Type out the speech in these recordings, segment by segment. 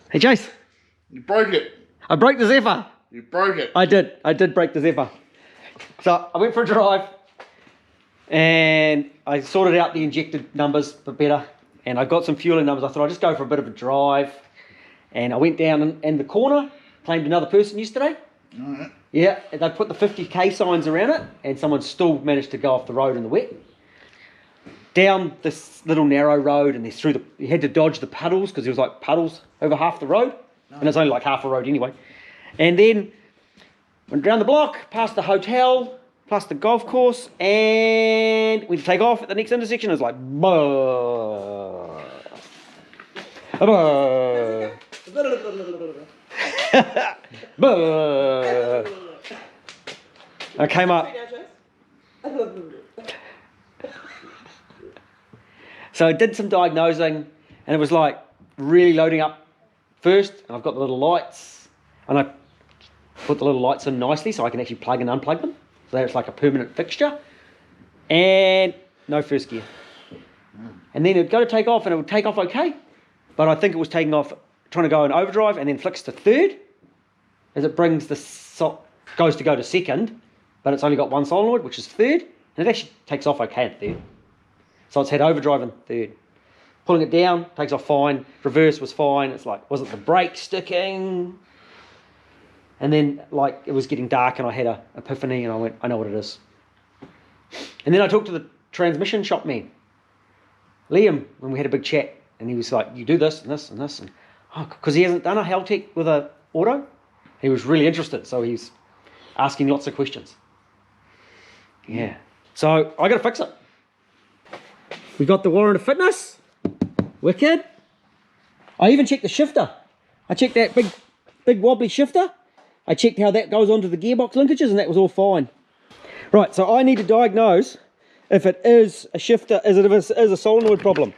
Hey Jace. You broke it. I broke the zephyr. You broke it. I did break the zephyr. So I went for a drive and I sorted out the injected numbers a bit better, and I got some fueling numbers. I thought I'd just go for a bit of a drive, and I went down in the corner, claimed another person yesterday. Alright. Yeah, and they put the 50k signs around it, and someone still managed to go off the road in the wet. Down this little narrow road, and you had to dodge the puddles because there was like puddles over half the road, and it's only like half a road anyway. And then went round the block, past the hotel, past the golf course, and we take off at the next intersection. It was like, bah. Bah. Bah. I came up. So I did some diagnosing, and it was like really loading up first, and I've got the little lights, and I put the little lights in nicely so I can actually plug and unplug them. So that it's like a permanent fixture. And no first gear. And then it'd go to take off, and it would take off okay. But I think it was taking off, trying to go in overdrive, and then flicks to third as it brings goes to go to second, but it's only got one solenoid, which is third, and it actually takes off okay at third. So it's had overdrive in third. Pulling it down, takes off fine. Reverse was fine. It's like, was it the brake sticking? And then like it was getting dark, and I had an epiphany, and I went, I know what it is. And then I talked to the transmission shop man, Liam, when we had a big chat, and he was like, you do this and this and this, and because he hasn't done a Haltech with a auto. He was really interested, so he's asking lots of questions. Yeah. So I got to fix it. We got the warrant of fitness. Wicked. I even checked the shifter. I checked that big wobbly shifter. I checked how that goes onto the gearbox linkages, and that was all fine. Right, so I need to diagnose if it is a shifter, if it is a solenoid problem.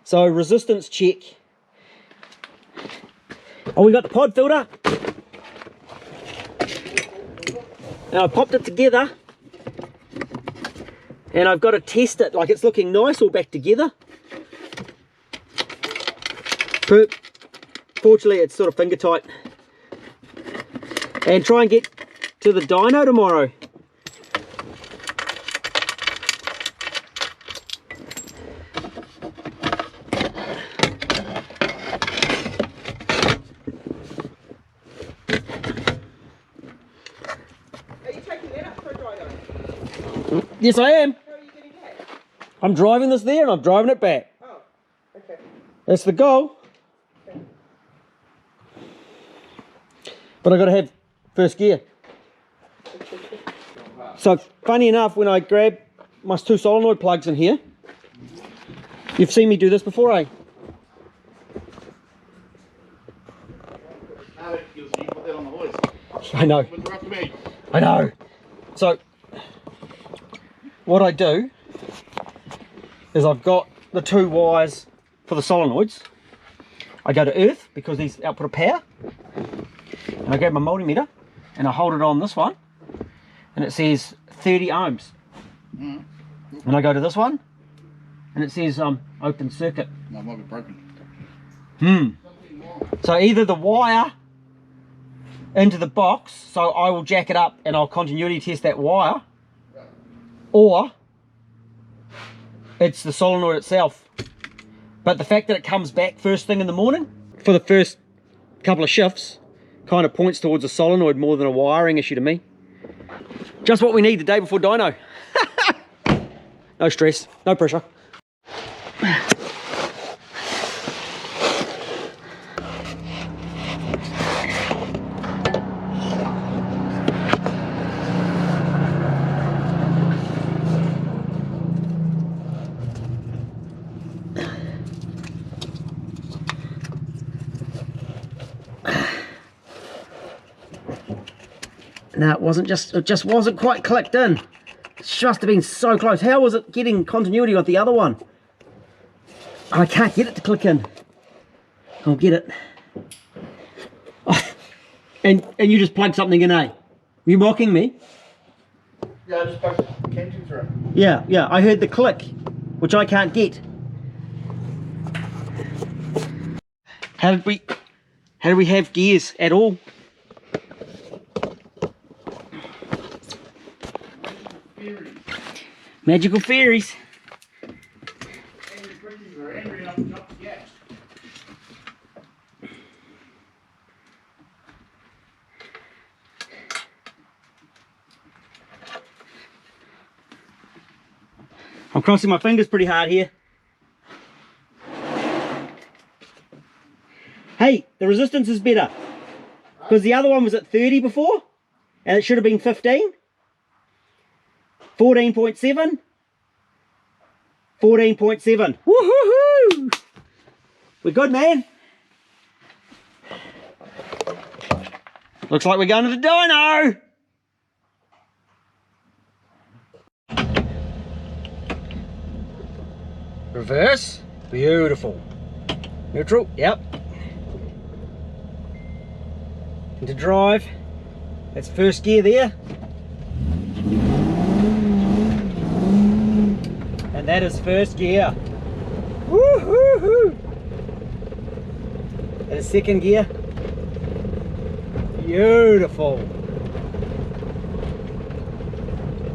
So resistance check. Oh, we got the pod filter. Now I popped it together, and I've got to test it like it's looking nice all back together. Fortunately it's sort of finger tight. And try and get to the dyno tomorrow. Yes, I am. How are you getting back? I'm driving this there, and I'm driving it back. Oh, okay. That's the goal. Okay. But I got to have first gear. So funny enough, when I grab my two solenoid plugs in here, you've seen me do this before, eh? No, you put that on the hoist. I know. Interrupt me. I know. So what I do is I've got the two wires for the solenoids. I go to earth because these output of power, and I grab my multimeter and I hold it on this one, and it says 30 ohms. And I go to this one, and it says open circuit. No, it might be broken. So either the wire into the box, so I will jack it up and I'll continuity test that wire, or it's the solenoid itself. But the fact that it comes back first thing in the morning for the first couple of shifts kind of points towards a solenoid more than a wiring issue to me. Just what we need the day before dyno. No stress, no pressure. No, it just wasn't quite clicked in. It must have been so close. How was it getting continuity with the other one? I can't get it to click in. I'll get it. Oh, and you just plugged something in, eh? Were you mocking me? Yeah, I just poked the cam through it. Yeah, I heard the click, which I can't get. How did we How do we have gears at all? Magical fairies. I'm crossing my fingers pretty hard here. Hey, the resistance is better. Because the other one was at 30 before, and it should have been 15. 14.7. 14.7. Woohoo! We're good, man. Looks like we're going to the dyno. Reverse. Beautiful. Neutral. Yep. Into drive. That's first gear there. And that is first gear. Woo-hoo-hoo! That is second gear. Beautiful.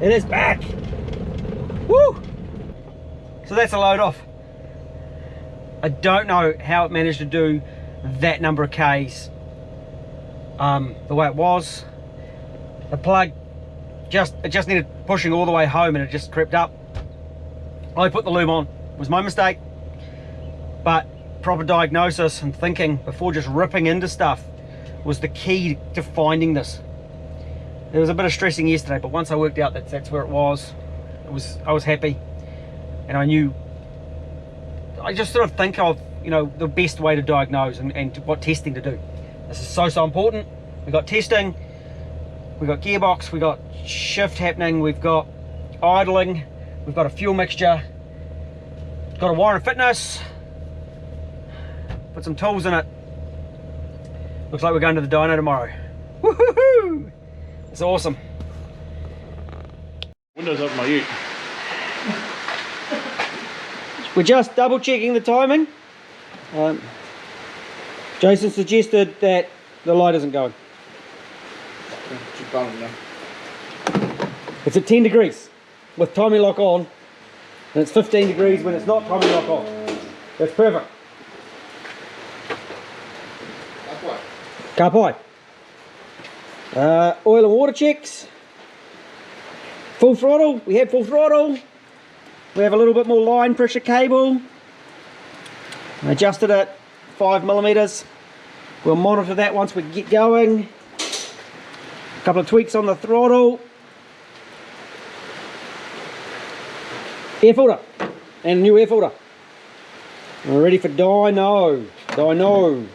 It is back. Woo! So that's a load off. I don't know how it managed to do that number of Ks the way it was. The plug it just needed pushing all the way home and it just crept up. I put the lube on. It was my mistake. But proper diagnosis and thinking before just ripping into stuff was the key to finding this. There was a bit of stressing yesterday, but once I worked out that that's where it was, I was happy. And I knew, I just sort of think of, you know, the best way to diagnose and what testing to do. This is so important. We've got testing, we've got gearbox, we've got shift happening, we've got idling, we've got a fuel mixture, got a wire and fitness, put some tools in it. Looks like we're going to the dyno tomorrow. Woohoo! It's awesome. Windows up my ute. We're just double checking the timing. Jason suggested that the light isn't going. Just bumming now. It's at 10 degrees with timing lock on, and it's 15 degrees when it's not timing lock on. That's perfect. Car pie. Oil and water checks. Full throttle. We have full throttle. We have a little bit more line pressure cable. Adjusted at 5mm. We'll monitor that once we get going. A couple of tweaks on the throttle. Air filter. And a new air filter. We're ready for dyno. Dyno.